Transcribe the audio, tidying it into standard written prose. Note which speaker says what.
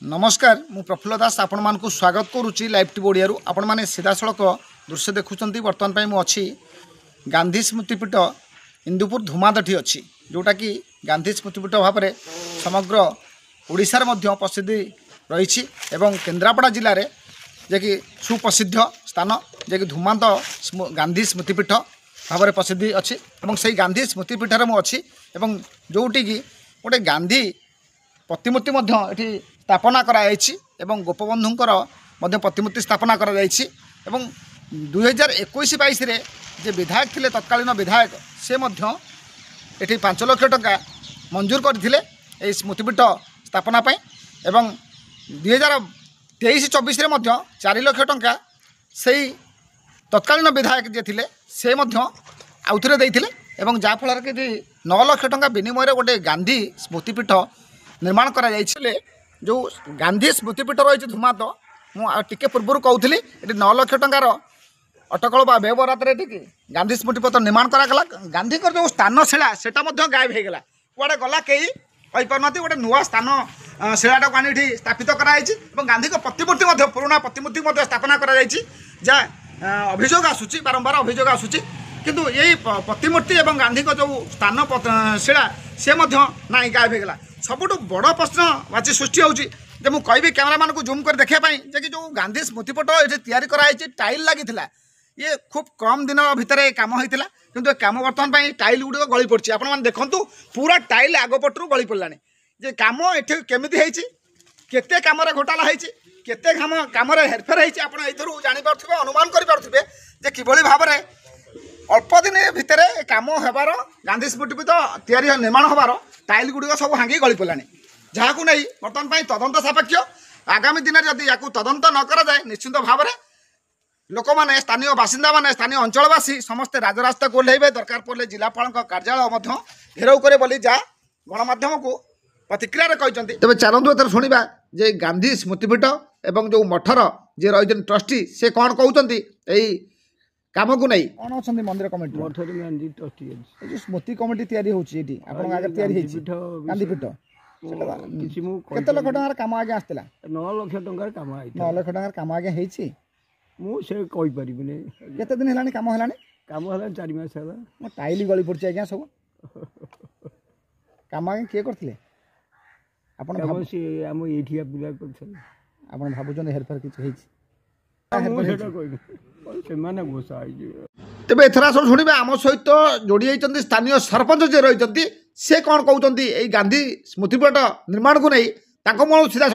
Speaker 1: नमस्कार मु प्रफुल्ल दास आपण मानकु स्वागत करुच्ची लाइव टी ओडिया आपण माने सीधा सड़क दृश्य देखुंत बर्तमान पर मुझे गांधी स्मृतिपीठ इंदुपुर धूमादठी अच्छी जोटा कि गांधी स्मृतिपीठ भाव में समग्र ओडिशार मध्य प्रसिद्धि रही केन्द्रापड़ा जिले में जे सुप्रसिद्ध स्थान जे धूमांत गांधी स्मृतिपीठ भाव में प्रसिद्धि अच्छी से गांधी स्मृतिपीठ में अच्छी जोटी कि गोटे गांधी प्रतिमूर्ति ये स्थापना कराई गोपबंधुंकर प्रतिमूर्ति स्थापना कराई 2021-22 जे विधायक थिले तत्कालीन विधायक से ये 5 लाख टंका मंजूर करते स्मृतिपीठ स्थापना एवं 2023-24 4 लाख टंका से तत्कालीन विधायक जे थिले से आउथरे देइथिले एवं जाफल कि 9 लाख टंका विनिमय गोटे गांधी स्मृतिपीठ निर्माण करा जाइछले जो गांधी स्मृतिपीठ रही धूमात मुझे पूर्व कहूली ये 9 लाख टंकार अटकल व्यवहार गांधी स्मृतिपीठ निर्माण कराला गांधी जो स्थान शिला से गायब होगला कड़े गला कई पारना गोटे नुआ स्थान शिलाटा को आनी स्थापित कराई गांधी प्रतिमूर्ति पुराणा प्रतिमूर्ति स्थापना कराई अभियोग आसूची बारंबार अभियोग आसूची किंतु यही प्रतिमूर्ति एवं गांधी जो स्थान शिला से ना गायब होगला सबुठ बड़ प्रश्नवाची सृष्टि होची जे मुझे कहि कैमरामैन को जूम कर देखापी जे कि जो गांधी स्मृतिपीठ ये तैयारी कराई टाइल लगी ये खूब कम दिन भितर काम होता किंतु काम बर्तमान टाइल गुड़िक गली पड़ी आपने देखूँ पूरा टाइल आगपटू गली पड़ला जे काम ये केमी केते कम घोटाला होते कम हेरफेर होती जापर अनुमान करें जे किभली भाव में अल्प दिन भितर कम होबार गांधी स्मृतिपीठ तैयारी निर्माण होबार टाइल गुड़िक सब भांगी गली पड़ला जहाँ को नहीं बर्तमान तदंत सापेक्ष आगामी दिन जदि या तदंत न करा जाए निश्चित भाव में लोक मैंने स्थानीय बासिंदा मैंने स्थानीय अंचलवासी समस्ते राजरास्ता को ओह्लैबे दरकार पड़े जिलापाल कार्यालय घेराव करे बोली जा गणमाध्यम को प्रतिक्रिया कहते तेज चलतु एथर शुणा जे गांधी स्मृतिपीठ एवं जो मठर जे रही ट्रस्टी से कौन कहते काम को नहीं कौन अच्छा मंदिर कमिटी
Speaker 2: मठर गांधी ट्रस्टी
Speaker 1: जो स्मृति कमिटी तैयारी होची गांधी पीठ केते लाख टंकार काम आगे आसला
Speaker 2: 9 लाख टंकार काम
Speaker 1: 9 लाख टंकार काम आगे हेची
Speaker 2: मुझे कही परिबिने
Speaker 1: केते दिन हेलानी काम हेलानी
Speaker 2: काम हला 4 मास हला
Speaker 1: मो टाइल गली पड़छ आज्ञा सब काम आगे के करथिले आपण
Speaker 2: काम से हम एठिया पूरा करथले
Speaker 1: आपण भाबुजन हेरफेर किछ हेची तेज एथरा सब शुणे आम सहित जोड़ी होती स्थानीय सरपंच जे रही से कौन कहते गांधी स्मृतिपीठ निर्माण को नहीं सीधा